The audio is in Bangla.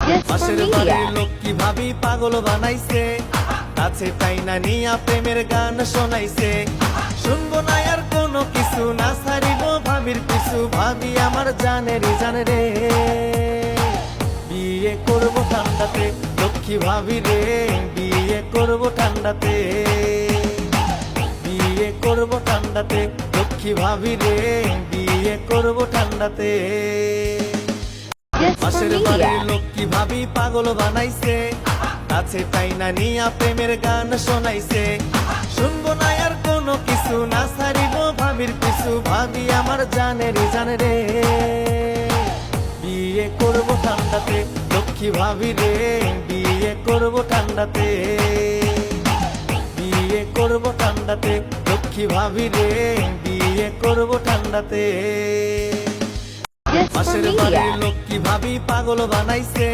Just for পাশের বাড়ির media. লোক কি ভাবি পাগল বানাইছে, কাছে তাই না নিয়া প্রেমের গান শোনাইছে। শুনবো না আর কোনো কিছু, না ছাড়িব ভাবির পিছু, ভাবি আমার জানেরই জানে রে। বিয়ে করবো ঠান্ডাতে লক্ষ্মী ভাবি রে, বিয়ে করবো ঠান্ডাতে, বিয়ে করবো ঠান্ডাতে লক্ষ্মী ভাবি রে, বিয়ে করবো ঠান্ডাতে। Just for পাশের বাড়ির media. লোক কি ভাবি পাগল বানাইছে, কাছে তাই না নিয়া প্রেমের গান শোনাইছে। শুনবো না আর কোনো কিছু, না ছাড়িব ভাবির পিছু, ভাবি আমার জানেরই জানে রে। বিয়ে করবো ঠান্ডাতে লক্ষ্মী ভাবি রে, বিয়ে করবো ঠান্ডাতে, বিয়ে করবো ঠান্ডাতে লক্ষ্মী ভাবি রে, বিয়ে করবো ঠান্ডাতে। Just for পাশের বাড়ির media. লোক কি ভাবি পাগল বানাইছে,